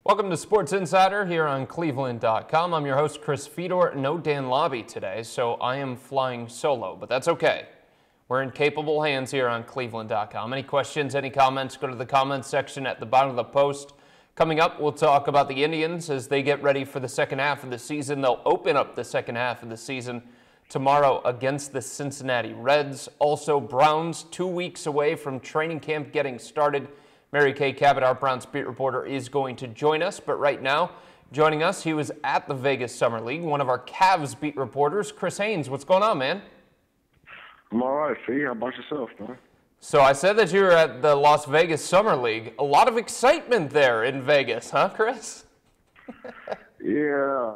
Welcome to Sports Insider here on cleveland.com. I'm your host, Chris Fedor. No Dan Lobby today, so I am flying solo, but that's okay. We're in capable hands here on cleveland.com. Any questions, any comments, go to the comments section at the bottom of the post. Coming up, we'll talk about the Indians as they get ready for the second half of the season. They'll open up the second half of the season tomorrow against the Cincinnati Reds. Also, Browns 2 weeks away from training camp getting started. Mary Kay Cabot, our Browns beat reporter, is going to join us. But right now, joining us, he was at the Vegas Summer League, one of our Cavs beat reporters, Chris Haynes. What's going on, man? I'm all right, Fee. How about yourself, man? So I said that you were at the Las Vegas Summer League. A lot of excitement there in Vegas, huh, Chris? Yeah,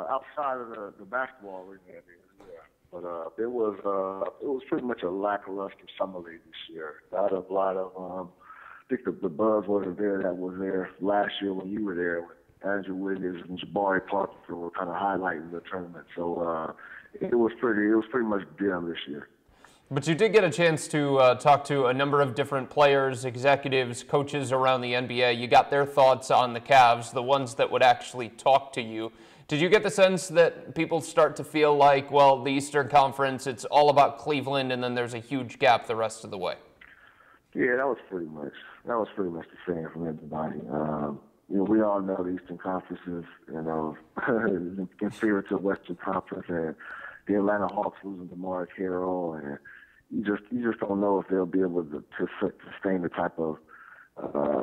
outside of the basketball arena, yeah. But it was pretty much a lackluster summer league this year. A lot of I think the buzz wasn't there that was there last year when you were there. Andrew Wiggins and Jabari Parker were kind of highlighting the tournament. So it was pretty much dim this year. But you did get a chance to talk to a number of different players, executives, coaches around the NBA. You got their thoughts on the Cavs, the ones that would actually talk to you. Did you get the sense that people start to feel like, well, the Eastern Conference, it's all about Cleveland, and then there's a huge gap the rest of the way? Yeah, that was pretty much the same from everybody. We all know the Eastern Conference is, inferior to the Western Conference, and the Atlanta Hawks losing DeMar Carroll, and you just don't know if they'll be able to sustain the type of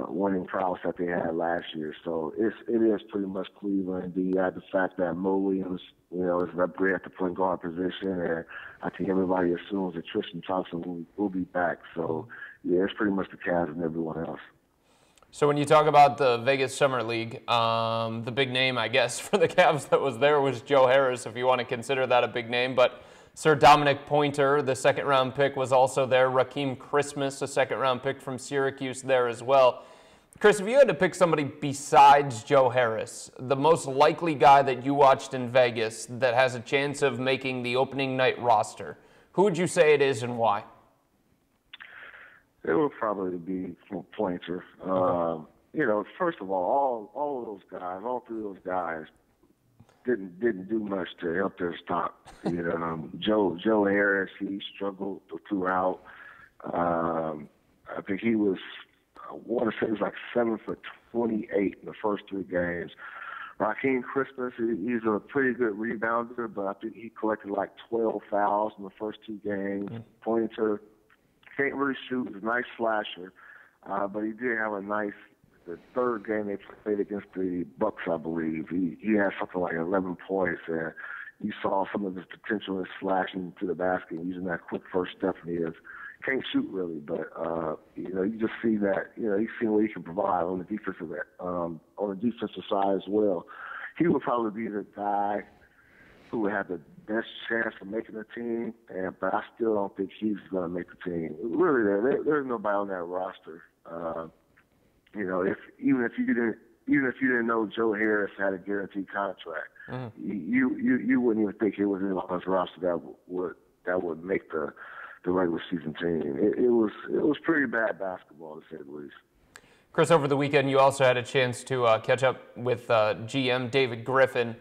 winning prowess that they had last year. So it is pretty much Cleveland. You add the fact that Mo Williams, is an upgrade at the point guard position, and I think everybody assumes that Tristan Thompson will be back. So yeah, it's pretty much the Cavs and everyone else. So when you talk about the Vegas Summer League, the big name, I guess, for the Cavs that was there was Joe Harris, if you want to consider that a big name. But Sir Dominic Pointer, the second-round pick, was also there. Raheem Christmas, a second-round pick from Syracuse, there as well. Chris, if you had to pick somebody besides Joe Harris, the most likely guy that you watched in Vegas that has a chance of making the opening night roster, who would you say it is and why? It would probably be Pointer. First of all of those guys, all three of those guys, didn't do much to help their stock. Joe Harris, he struggled throughout. I think he was, I want to say, he was like 7 for 28 in the first three games. Raheem Christmas, he's a pretty good rebounder, but I think he collected like 12 fouls in the first two games. Pointer can't really shoot. He's a nice slasher, but he did have the third game they played against the Bucks, I believe. He had something like 11 points, and you saw some of his potential in slashing to the basket, using that quick first step in his. Can't shoot really, but you just see that he's seen what he can provide on the defensive side as well. He would probably be the guy who would have the best chance of making the team, but I still don't think he's going to make the team. Really, there's nobody on that roster. Even if you didn't know Joe Harris had a guaranteed contract, you wouldn't even think it was in on his roster that would make the regular season team. It was pretty bad basketball, to say the least. Chris, over the weekend, you also had a chance to catch up with GM David Griffin.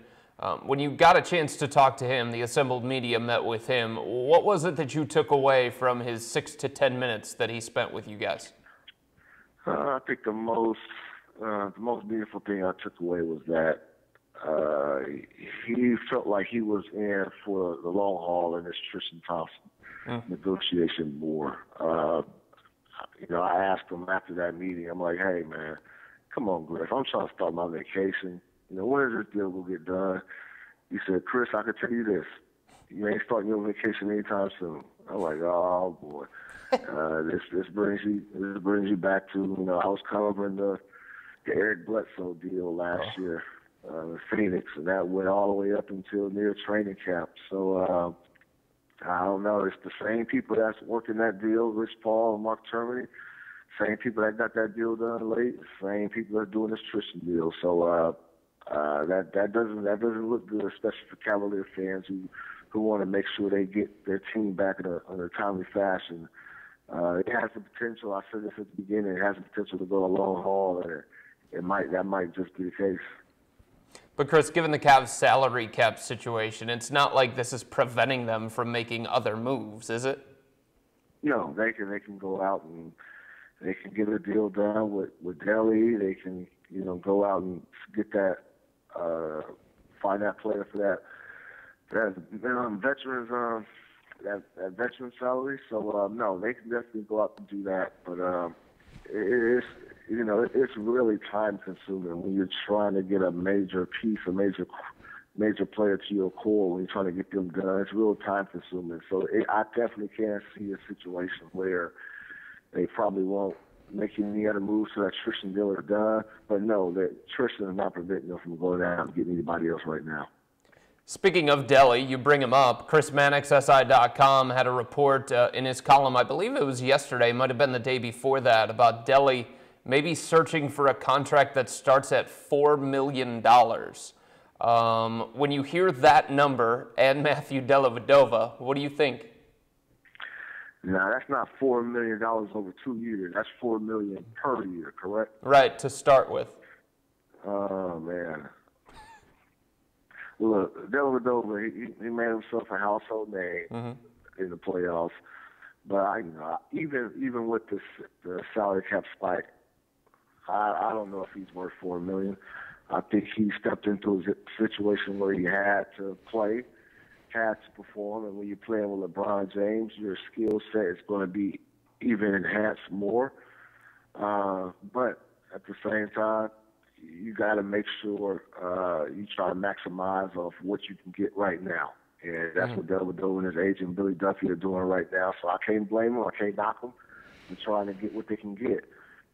When you got a chance to talk to him, the assembled media met with him. What was it that you took away from his 6 to 10 minutes that he spent with you guys? I think the most beautiful thing I took away was that he felt like he was in for the long haul in this Tristan Thompson negotiation war. I asked him after that meeting, I'm like, hey, man, come on, Griff, I'm trying to start my vacation. When is this deal going to get done? He said, Chris, I can tell you this. You ain't starting your vacation anytime soon. I'm like, oh, boy. This brings you back to, I was covering the Eric Bledsoe deal last year in Phoenix, and that went all the way up until near training camp. So I don't know. It's the same people that's working that deal, Rich Paul and Mark Termini, same people that got that deal done late, same people that are doing this Tristan deal. So that doesn't look good, especially for Cavalier fans who want to make sure they get their team back in a timely fashion. It has the potential, I said this at the beginning, it has the potential to go a long haul. And that might just be the case. But Chris, given the Cavs' salary cap situation, it's not like this is preventing them from making other moves, is it? No, they can go out and they can get a deal done with Delhi. They can go out and get that find that player for that veterans that veteran salary. So no, they can definitely go out and do that. But it's really time consuming when you're trying to get a major piece, a major player to your core. When you're trying to get them done, it's real time consuming. So I definitely can't see a situation where they probably won't make any other moves so that Tristan deal is done. But no, that Tristan is not preventing them from going out and getting anybody else right now. Speaking of Delhi, you bring him up. Chris Mannix, SI.com, had a report in his column, I believe it was yesterday, might have been the day before that, about Delhi maybe searching for a contract that starts at $4 million. When you hear that number and Matthew Dellavedova, what do you think? No, that's not $4 million over 2 years. That's $4 million per year, correct? Right, to start with. Oh, man. Look, Dellavedova, he made himself a household name in the playoffs. But even with the salary cap spike, I don't know if he's worth $4 million. I think he stepped into a situation where he had to play, had to perform, and when you're playing with LeBron James, your skill set is going to be even enhanced more. But at the same time, you got to make sure you try to maximize off what you can get right now. And that's what Dellavedova and his agent Billy Duffy are doing right now. So I can't blame them. I can't knock them. They're trying to get what they can get.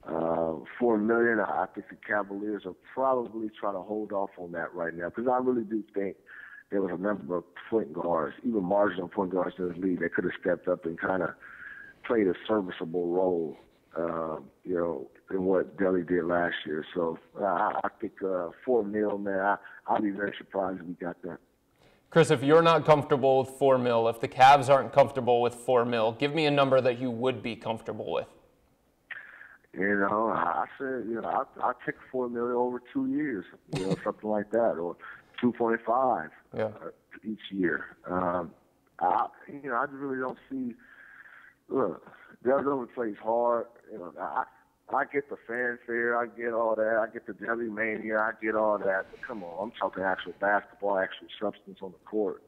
$4 million, I think the Cavaliers are probably trying to hold off on that right now, because I really do think there was a number of point guards, even marginal point guards in this league, that could have stepped up and kind of played a serviceable role, in what Delhi did last year. So I think $4 million, man, I'll be very surprised if we got that. Chris, if you're not comfortable with $4 million, if the Cavs aren't comfortable with $4 million, give me a number that you would be comfortable with. I said, I'll take $4 million over 2 years, something like that, or 2.5 each year. I just really don't see. Look, Delhi plays hard. I get the fanfare, I get all that, I get the Delhi mania, I get all that. But come on, I'm talking actual basketball, actual substance on the court.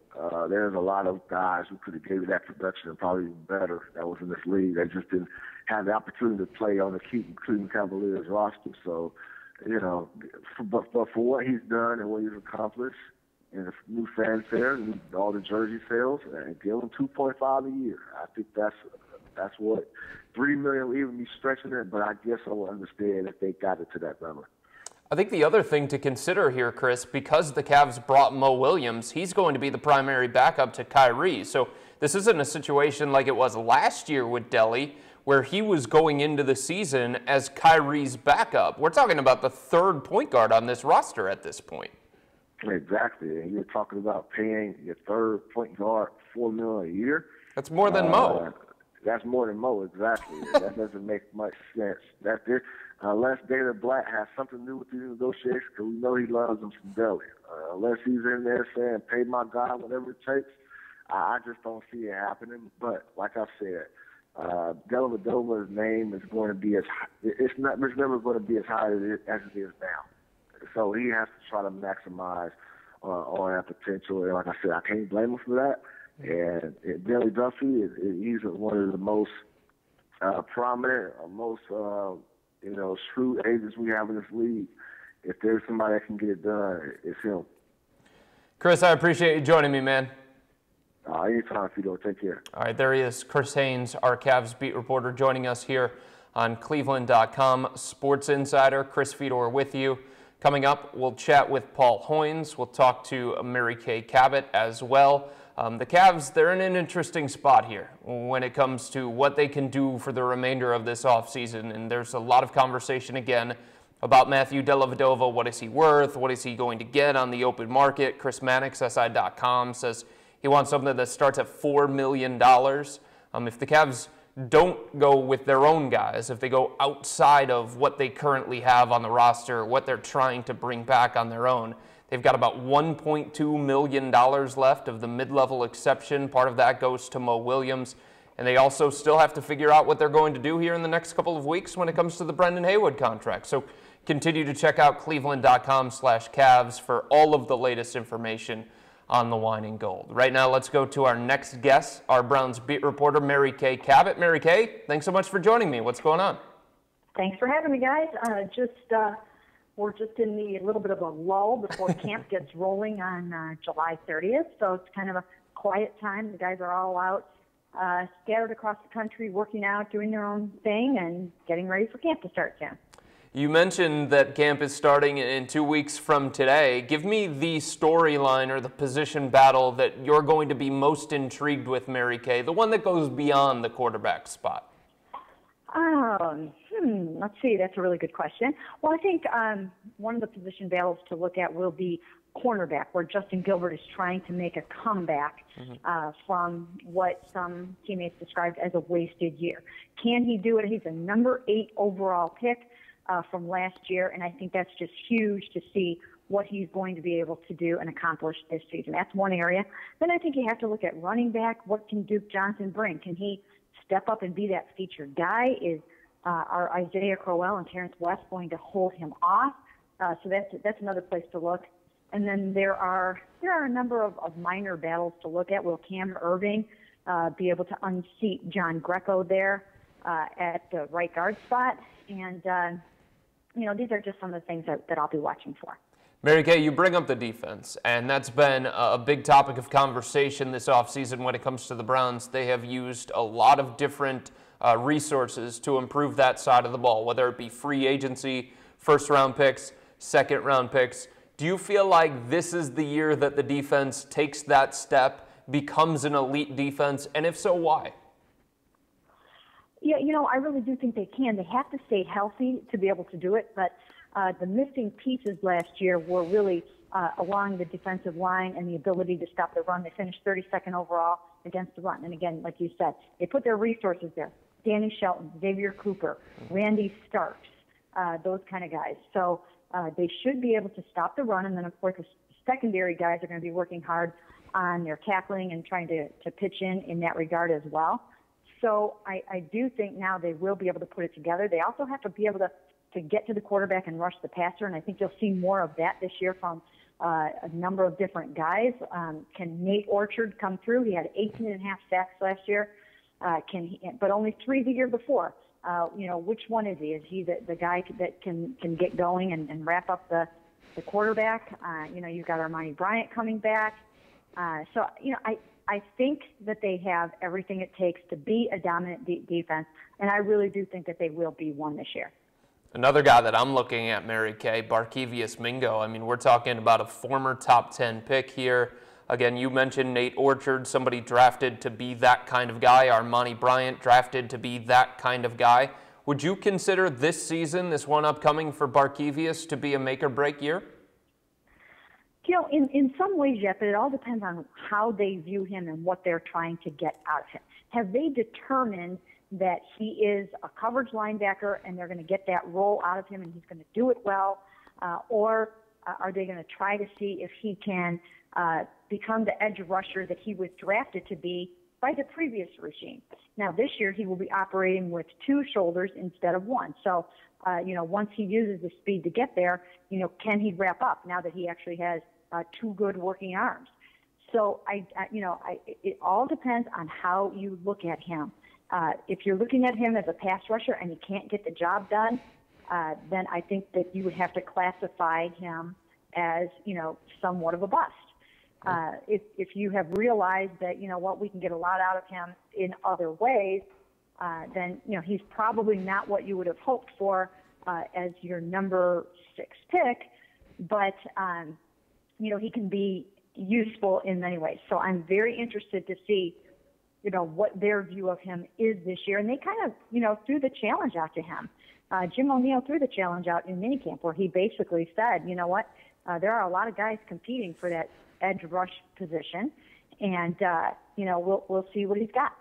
There's a lot of guys who could have gave you that production and probably even better that was in this league. They just didn't have the opportunity to play on the Cleveland Cavaliers roster. So, but for what he's done and what he's accomplished, and the new fanfare and all the jersey sales, and give him 2.5 a year. I think that's what $3 million will even be stretching it, but I guess I will understand if they got it to that number. I think the other thing to consider here, Chris, because the Cavs brought Mo Williams, he's going to be the primary backup to Kyrie. So this isn't a situation like it was last year with Delhi, where he was going into the season as Kyrie's backup. We're talking about the third point guard on this roster at this point. Exactly. And you're talking about paying your third point guard $4 million a year. That's more than Mo. That's more than Mo, exactly. That doesn't make much sense. Unless David Blatt has something to do with these negotiations, because we know he loves them from Delhi. Unless he's in there saying, pay my guy, whatever it takes, I just don't see it happening. But like I said, Dellavedova's name is going to be it's never going to be as high as it is now. So he has to try to maximize on that potential. And like I said, I can't blame him for that. And Billy Duffy, he's one of the most prominent, most shrewd agents we have in this league. If there's somebody that can get it done, it's him. Chris, I appreciate you joining me, man. Anytime, Fedor. Take care. All right, there he is, Chris Haynes, our Cavs beat reporter, joining us here on cleveland.com Sports Insider. Chris Fedor with you. Coming up, we'll chat with Paul Hoynes. We'll talk to Mary Kay Cabot as well. The Cavs, they're in an interesting spot here when it comes to what they can do for the remainder of this offseason. And there's a lot of conversation again about Matthew Dellavedova. What is he worth? What is he going to get on the open market? Chris Mannix, SI.com, says he wants something that starts at $4 million. If the Cavs don't go with their own guys, if they go outside of what they currently have on the roster, what they're trying to bring back on their own, they've got about $1.2 million left of the mid-level exception. Part of that goes to Mo Williams. And they also still have to figure out what they're going to do here in the next couple of weeks when it comes to the Brendan Haywood contract. So continue to check out cleveland.com/Cavs for all of the latest information on the wine and gold. Right now, let's go to our next guest, our Browns beat reporter, Mary Kay Cabot. Mary Kay, thanks so much for joining me. What's going on? Thanks for having me, guys. We're just in the little bit of a lull before camp gets rolling on July 30th, so it's kind of a quiet time. The guys are all out, scattered across the country, working out, doing their own thing, and getting ready for camp to start soon. You mentioned that camp is starting in 2 weeks from today. Give me the storyline or the position battle that you're going to be most intrigued with, Mary Kay, the one that goes beyond the quarterback spot. Let's see. That's a really good question. Well, I think one of the position battles to look at will be cornerback, where Justin Gilbert is trying to make a comeback from what some teammates described as a wasted year. Can he do it? He's a number 8 overall pick from last year, and I think that's just huge to see what he's going to be able to do and accomplish this season. That's one area. Then I think you have to look at running back. What can Duke Johnson bring? Can he step up and be that featured guy? Are Isaiah Crowell and Terrence West going to hold him off? So that's another place to look. And then there are a number of minor battles to look at. Will Cam Irving be able to unseat John Greco there at the right guard spot? And these are just some of the things that I'll be watching for. Mary Kay, you bring up the defense, and that's been a big topic of conversation this offseason when it comes to the Browns. They have used a lot of different resources to improve that side of the ball, whether it be free agency, first-round picks, second-round picks. Do you feel like this is the year that the defense takes that step, becomes an elite defense, and if so, why? Yeah, I really do think they can. They have to stay healthy to be able to do it, but the missing pieces last year were really along the defensive line and the ability to stop the run. They finished 32nd overall against the run. And again, like you said, they put their resources there. Danny Shelton, Xavier Cooper, Randy Starks, those kind of guys. So they should be able to stop the run. And then, of course, the secondary guys are going to be working hard on their tackling and trying to pitch in that regard as well. So I do think now they will be able to put it together. They also have to be able to get to the quarterback and rush the passer, and I think you'll see more of that this year from a number of different guys. Can Nate Orchard come through? He had 18.5 sacks last year, but only 3 the year before. Which one is he? Is he the guy that can get going and wrap up the quarterback? You've got Armani Bryant coming back. I think that they have everything it takes to be a dominant defense, and I really do think that they will be one this year. Another guy that I'm looking at, Mary Kay, Barkevious Mingo. I mean, we're talking about a former top 10 pick here. Again, you mentioned Nate Orchard, somebody drafted to be that kind of guy. Armani Bryant drafted to be that kind of guy. Would you consider this season, this one upcoming for Barkevious, to be a make-or-break year? In some ways, yes, but it all depends on how they view him and what they're trying to get out of him. Have they determined that he is a coverage linebacker and they're going to get that role out of him and he's going to do it well? Or are they going to try to see if he can become the edge rusher that he was drafted to be by the previous regime? Now, this year he will be operating with 2 shoulders instead of 1. So, once he uses the speed to get there, can he wrap up now that he actually has 2 good working arms? So, it all depends on how you look at him. If you're looking at him as a pass rusher and he can't get the job done, then I think that you would have to classify him as, somewhat of a bust. If you have realized that, we can get a lot out of him in other ways, then, he's probably not what you would have hoped for as your number 6 pick, but, he can be useful in many ways. So I'm very interested to see, what their view of him is this year. And they kind of, threw the challenge out to him. Jim O'Neill threw the challenge out in minicamp where he basically said, there are a lot of guys competing for that edge rush position, and, we'll see what he's got.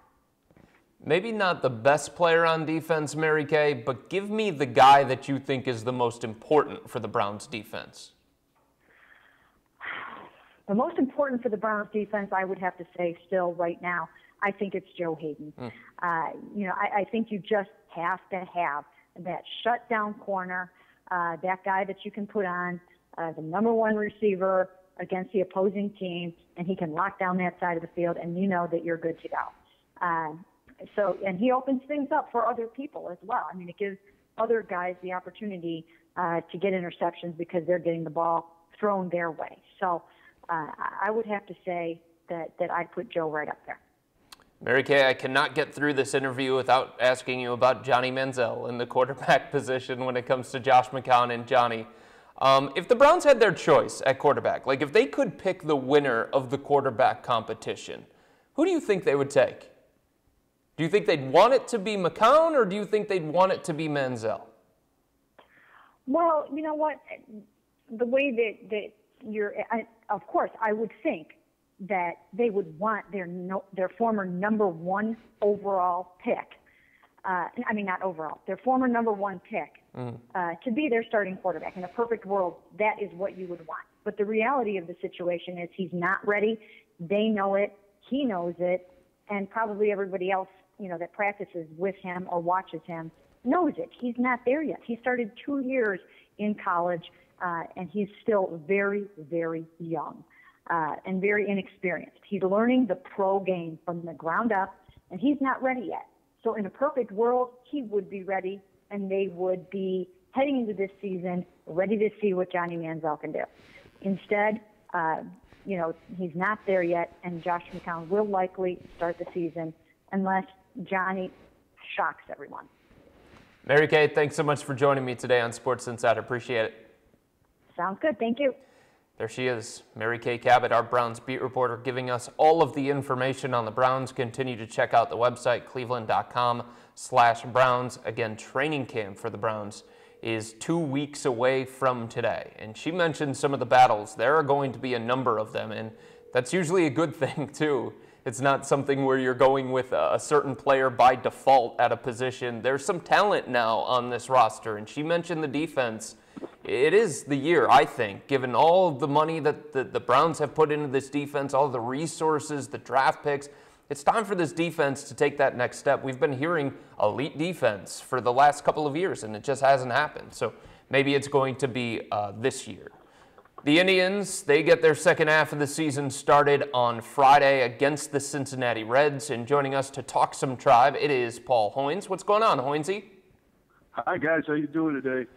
Maybe not the best player on defense, Mary Kay, but give me the guy that you think is the most important for the Browns defense. The most important for the Browns defense, I would have to say still right now, I think it's Joe Hayden. I think you just have to have that shutdown corner, that guy that you can put on, the number one receiver against the opposing team, and he can lock down that side of the field, and you know that you're good to go. And he opens things up for other people as well. I mean, it gives other guys the opportunity to get interceptions because they're getting the ball thrown their way. So I would have to say that I'd put Joe right up there. Mary Kay, I cannot get through this interview without asking you about Johnny Manziel in the quarterback position when it comes to Josh McCown and Johnny. If the Browns had their choice at quarterback, like if they could pick the winner of the quarterback competition, who do you think they would take? Do you think they'd want it to be McCown, or do you think they'd want it to be Manziel? Well, you know what? The way that of course, I would think that they would want their former number one overall pick. Their former number one pick to be their starting quarterback. In a perfect world, that is what you would want. But the reality of the situation is he's not ready. They know it. He knows it. And probably everybody else, that practices with him or watches him knows it. He's not there yet. He started 2 years in college, and he's still very, very young and very inexperienced. He's learning the pro game from the ground up, and he's not ready yet. So in a perfect world, he would be ready, and they would be heading into this season ready to see what Johnny Manziel can do. Instead, he's not there yet, and Josh McCown will likely start the season unless Johnny shocks everyone. Mary Kay, thanks so much for joining me today on Sports Insider. Appreciate it. Sounds good. Thank you. There she is, Mary Kay Cabot, our Browns beat reporter, giving us all of the information on the Browns. Continue to check out the website, cleveland.com/Browns. Again, training camp for the Browns is 2 weeks away from today. And she mentioned some of the battles. There are going to be a number of them, and that's usually a good thing, too. It's not something where you're going with a certain player by default at a position. There's some talent now on this roster, and she mentioned the defense. It is the year, I think, given all of the money that the Browns have put into this defense, all the resources, the draft picks. It's time for this defense to take that next step. We've been hearing elite defense for the last couple of years, and it just hasn't happened. So maybe it's going to be this year. The Indians, they get their second half of the season started on Friday against the Cincinnati Reds. And joining us to talk some Tribe, it is Paul Hoynes. What's going on, Hoynesy? Hi, guys. How you doing today?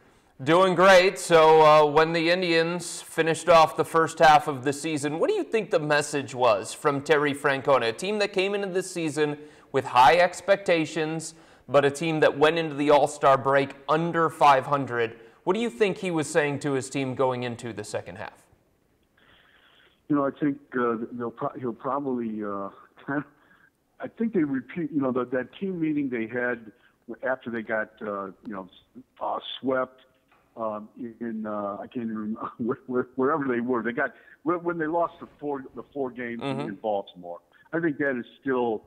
Doing great. So when the Indians finished off the first half of the season, what do you think the message was from Terry Francona, a team that came into this season with high expectations, but a team that went into the All-Star break under 500? What do you think he was saying to his team going into the second half? I think he'll probably I think they repeat, that team meeting they had after they got, swept in, I can't even remember, wherever they were. They got, when they lost the four games in Baltimore. I think that is still,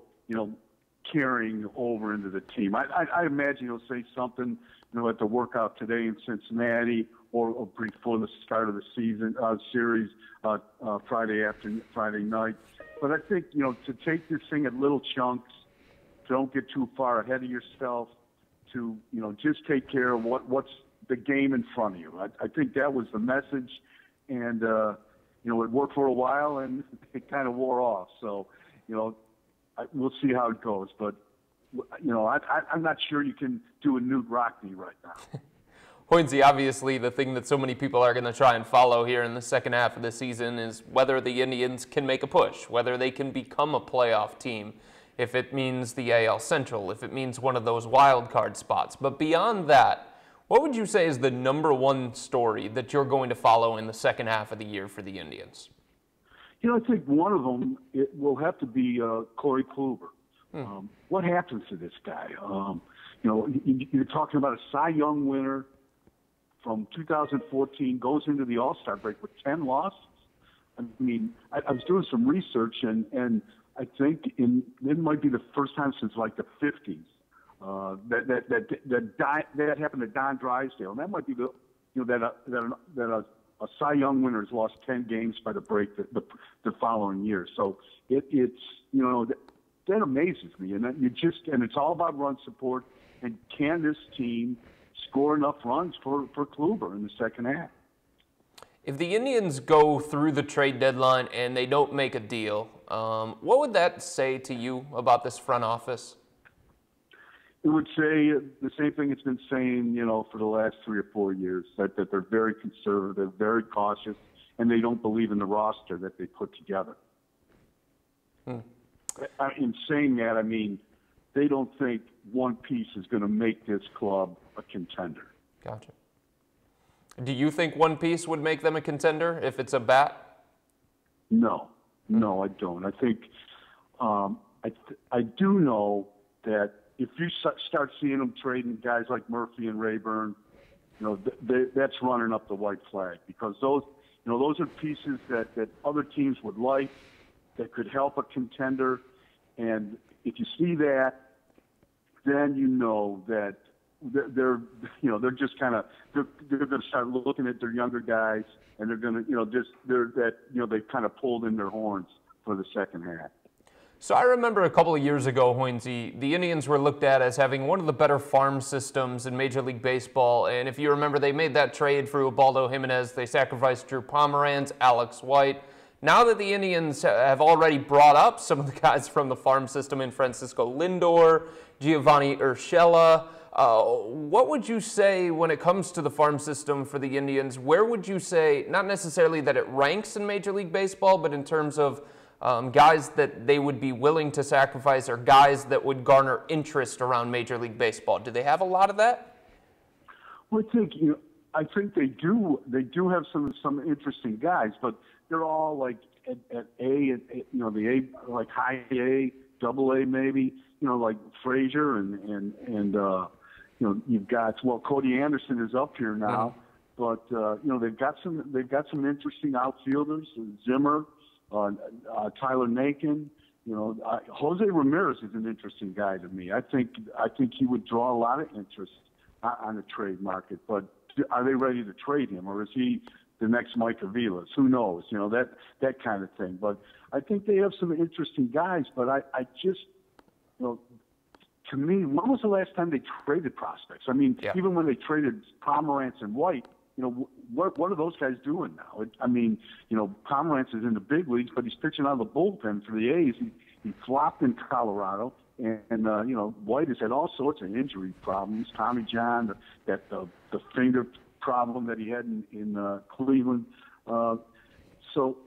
carrying over into the team. I imagine he'll say something, at the workout today in Cincinnati or before the start of the season series Friday night. But I think, to take this thing at little chunks, don't get too far ahead of yourself, to, just take care of what's the game in front of you. I think that was the message, and, it worked for a while, and it kind of wore off. So, we'll see how it goes. But, I'm not sure you can do a Newt Rockney right now. Hoynesy, obviously the thing that so many people are going to try and follow here in the second half of the season is whether the Indians can make a push, whether they can become a playoff team, if it means the AL Central, if it means one of those wild card spots. But beyond that, what would you say is the number one story that you're going to follow in the second half of the year for the Indians? I think one of them will have to be Corey Kluber. What happens to this guy? You're talking about a Cy Young winner from 2014, goes into the All-Star break with 10 losses. I mean, I was doing some research, and I think it might be the first time since like the 50s that happened to Don Drysdale, and that might be that a Cy Young winner has lost 10 games by the break the following year. So it's that amazes me, and it's all about run support. And can this team score enough runs for Kluber in the second half? If the Indians go through the trade deadline and they don't make a deal, what would that say to you about this front office? It would say the same thing it's been saying, for the last 3 or 4 years, that they're very conservative, very cautious, and they don't believe in the roster that they put together. In saying that, I mean, they don't think one piece is going to make this club a contender. Gotcha. Do you think one piece would make them a contender if it's a bat? No, I don't. I think I do know that if you start seeing them trading guys like Murphy and Rayburn, that's running up the white flag, because those are pieces that other teams would like, that could help a contender. And if you see that, then that they're just kind of they're going to start looking at their younger guys, and they're going to they've kind of pulled in their horns for the second half. So I remember a couple of years ago, Hoynesy, the Indians were looked at as having one of the better farm systems in Major League Baseball. And if you remember, they made that trade for Ubaldo Jimenez. They sacrificed Drew Pomeranz, Alex White. Now that the Indians have already brought up some of the guys from the farm system in Francisco Lindor, Giovanni Urshela, what would you say when it comes to the farm system for the Indians? Where would you say, not necessarily that it ranks in Major League Baseball, but in terms of guys that they would be willing to sacrifice, or guys that would garner interest around Major League Baseball? Do they have a lot of that? Well, I think they do. They do have some interesting guys, but they're all like at A, the A, like high A, double A maybe. Like Frazier and you've got, Cody Anderson is up here now, but they've got some interesting outfielders, Zimmer. Tyler Nakin, Jose Ramirez is an interesting guy to me. I think he would draw a lot of interest on the trade market. But are they ready to trade him, or is he the next Mike Aviles? Who knows? That kind of thing. But I think they have some interesting guys. But I just, to me, when was the last time they traded prospects? I mean, even when they traded Pomeranz and White, what are those guys doing now? Pomeranz is in the big leagues, but he's pitching out of the bullpen for the A's. He flopped in Colorado, and White has had all sorts of injury problems. Tommy John, the finger problem that he had in Cleveland. So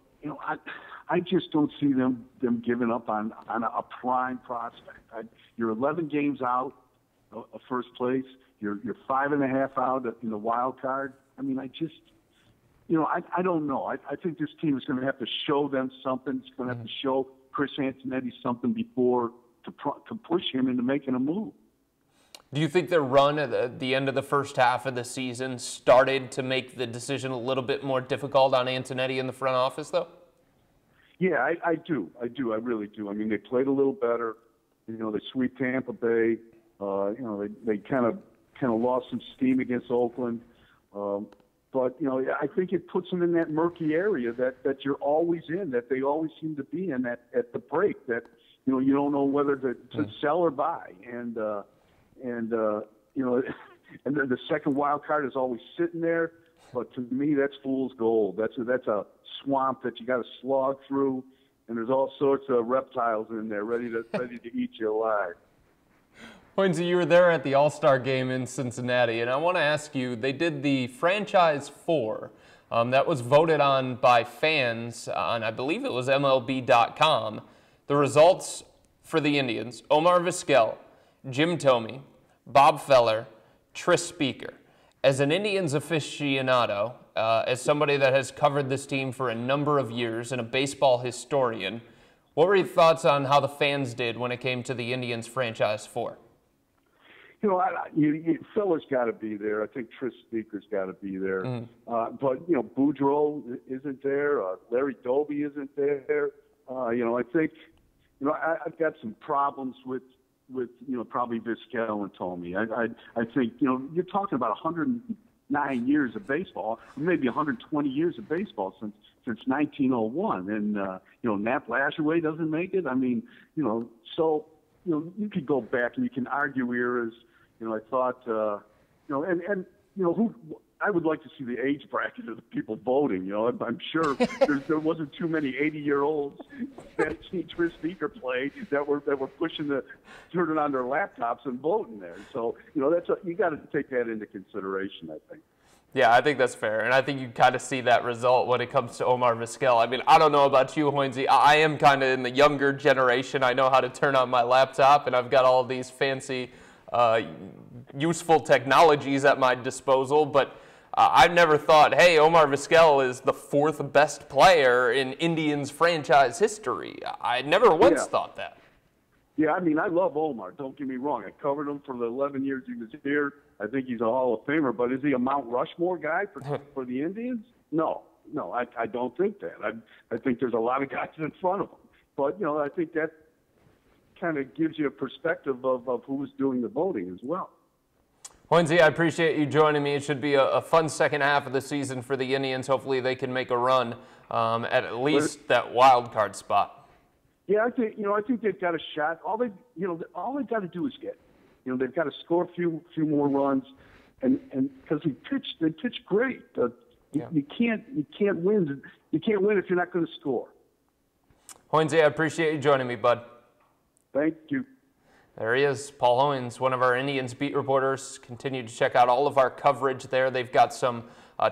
I just don't see them giving up on a prime prospect. You're 11 games out of first place. You're 5.5 out in the wild card. I mean, I don't know. I think this team is going to have to show them something. It's going to have to show Chris Antonetti something before to push him into making a move. Do you think their run at the end of the first half of the season started to make the decision a little bit more difficult on Antonetti in the front office, though? Yeah, I do. I really do. I mean, they played a little better. They swept Tampa Bay. They kind of lost some steam against Oakland. But I think it puts them in that murky area that you're always in, that they always seem to be in at the break, that you don't know whether to sell or buy, and the second wild card is always sitting there. But to me, that's fool's gold. That's a swamp that you got to slog through, and there's all sorts of reptiles in there ready to eat you alive. Hoynesy, you were there at the All-Star game in Cincinnati, and I want to ask you, they did the Franchise 4. That was voted on by fans on, I believe it was MLB.com. The results for the Indians: Omar Vizquel, Jim Thome, Bob Feller, Tris Speaker. As an Indians aficionado, as somebody that has covered this team for a number of years and a baseball historian, what were your thoughts on how the fans did when it came to the Indians Franchise 4? Feller's got to be there. I think Tris Speaker's got to be there. But Boudreaux isn't there. Larry Doby isn't there. I think, I've got some problems with probably Vizquel and Tommy. I think, you're talking about 109 years of baseball, maybe 120 years of baseball since 1901, and Nap Lashaway doesn't make it. I mean, so you could go back and you can argue eras. I thought, who. I would like to see the age bracket of the people voting. I'm sure there wasn't too many 80-year-olds that seen Chris Fedor play that were turning on their laptops and voting there. So you got to take that into consideration, I think. Yeah, I think that's fair, and I think you kind of see that result when it comes to Omar Vizquel. I mean, I don't know about you, Hoynesy. I am kind of in the younger generation. I know how to turn on my laptop, and I've got all these fancy, useful technologies at my disposal, but I've never thought, hey, Omar Vizquel is the 4th best player in Indians franchise history. I never once thought that. Yeah, I mean, I love Omar. Don't get me wrong. I covered him for the 11 years he was here. I think he's a Hall of Famer, but is he a Mount Rushmore guy for the Indians? No, I don't think that. I think there's a lot of guys in front of him. But, I think that kind of gives you a perspective of who's doing the voting as well. Hoynesy, I appreciate you joining me. It should be a fun second half of the season for the Indians. Hopefully they can make a run at least that wild card spot. Yeah, I think they've got a shot. All they've got to do is they've got to score a few more runs, and because they pitch great. You can't win. You can't win if you're not going to score. Hoynesy, I appreciate you joining me, bud. Thank you. There he is, Paul Hoynes, one of our Indians beat reporters. Continue to check out all of our coverage there. They've got some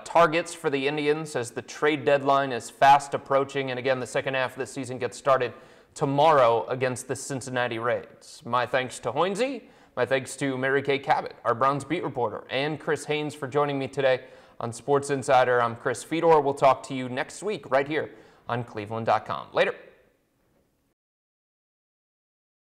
targets for the Indians as the trade deadline is fast approaching. And again, the second half of the season gets started tomorrow against the Cincinnati Reds. My thanks to Hoynesy. My thanks to Mary Kay Cabot, our Browns beat reporter, and Chris Haynes for joining me today on Sports Insider. I'm Chris Fedor. We'll talk to you next week right here on cleveland.com. Later.